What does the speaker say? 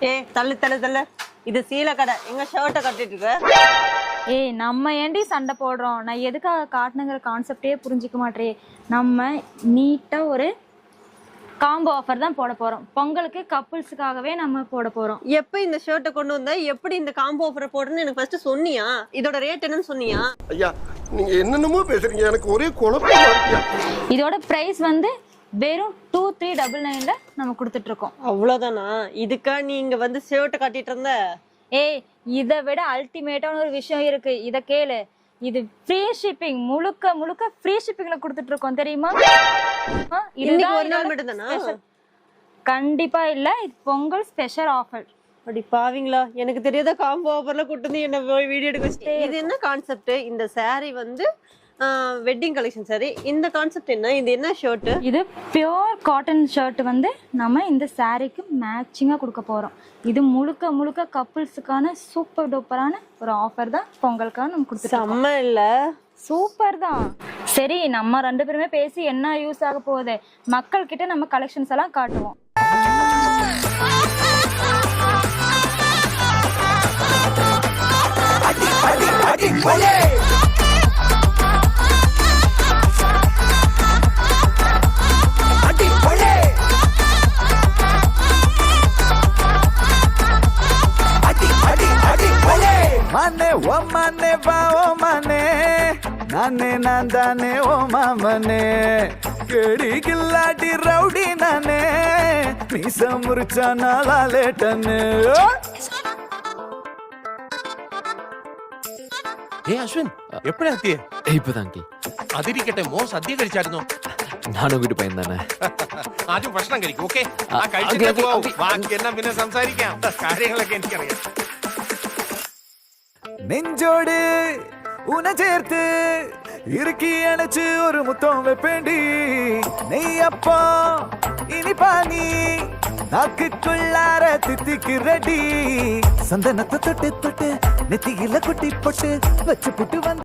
ஏய் தள்ளு தள்ளு தள்ளு, இது சீலை கடை. எங்க ஷர்ட்டை கட்டிட்டு இருக்க? ஏய் நம்ம ஏண்டி சண்டை போடுறோம்? நான் எதுக்காக காட்டணுங்கிற கான்செப்டே புரிஞ்சிக்க மாட்டேன். நம்ம நீட்டா ஒரு காம்போ ஆஃபர் தான் போட போறோம். பொங்கலுக்கு கப்புள்ஸுக்காகவே நம்ம போட போறோம். எப்ப இந்த ஷர்ட்டை கொண்டு வந்த? எப்படி இந்த காம்போ ஆஃபர் போடுறேன்னு எனக்கு ஃபர்ஸ்ட் சொன்னியா? இதோட ரேட் என்னன்னு சொன்னியா? ஐயா நீங்க என்னென்னமோ பேசுறீங்க, எனக்கு ஒரே குழப்பமா இருக்கு. இதோட பிரைஸ் வந்து வெறும் 2399ல நம்ம கொடுத்துட்டு இருக்கோம். அவ்வளவுதானா? இதுக்கா நீ இங்க வந்து ஷர்ட்டை கட்டிட்டு இருந்த? ஏய் இதை விட அல்டிமேட்டான ஒரு விஷயம் இருக்கு, இத கேளு. இது ஃப்ரீ ஷிப்பிங், முழுக்க முழுக்க ஃப்ரீ ஷிப்பிங்ல கொடுத்துட்டு இருக்கோம் தெரியுமா? இன்னைக்கு ஒரு நாள் மட்டும் தானா? கண்டிப்பா இல்ல, இது பொங்கல் ஸ்பெஷல் ஆஃபர். அப்படி பாவீங்களா, எனக்கு தெரியாத காம்போ ஆஃபர்ல கூட்டு வந்து என்ன வீடியோ எடுக்க வச்சுட்டு. இது என்ன கான்செப்ட்? இந்த saree வந்து வெட்டிங் கலெக்ஷன் saree. இந்த கான்செப்ட் என்ன? இது என்ன ஷர்ட்? இது பியோர் காட்டன் ஷர்ட் வந்து நம்ம இந்த சாரீக்கு மேட்சிங்கா கொடுக்க போறோம். இது முழுக்க முழுக்க கப்புள்ஸுக்கான சூப்பர் டூப்பரான ஒரு ஆஃபர் தான் பொங்கலுக்காக நம்ம கொடுத்துருக்கோம். செம்ம இல்ல? சூப்பர் தான். சரி நம்ம ரெண்டு பேருமே பேசி என்ன யூஸ் ஆக போகுது? மக்கள் கிட்ட நம்ம கலெக்ஷன்ஸ் எல்லாம் காட்டுவோம். माने वो माने बाओ माने नाने नांदाने ओ मामने केड़ी गिल्लाडी रौडी नाने मीसा मुरचा नाला लेटने അശ്വിൻ എപ്പോഴാ എത്തിയേ? ഇപ്പതാങ്കി അതിരിക്കട്ടെ, മോൻ സദ്യ കഴിച്ചായിരുന്നോ? ഞാനും വീട്ടിൽ പോയി തന്നെ. ആദ്യം ഭക്ഷണം കഴിക്കും. ഓക്കെ, ഓക്കേ, കഴിച്ചിട്ട് ഓക്കേ, പോവും. ഓക്കേ. ബാക്കി എന്നാ പിന്നെ സംസാരിക്കാം. കാര്യങ്ങളൊക്കെ എനിക്കറിയാം. நெஞ்சோடு உன சேர்த்து இறுக்கி அணைச்சு ஒரு முத்தம் வைப்பேண்டி நெய்யப்பா இனி பாங்கி நாக்குக்குள்ளார தித்திக்கு ரெடி சந்தனத்தை தொட்டு தொட்டு நெத்தியில குட்டி போட்டு வச்சு புட்டு வந்து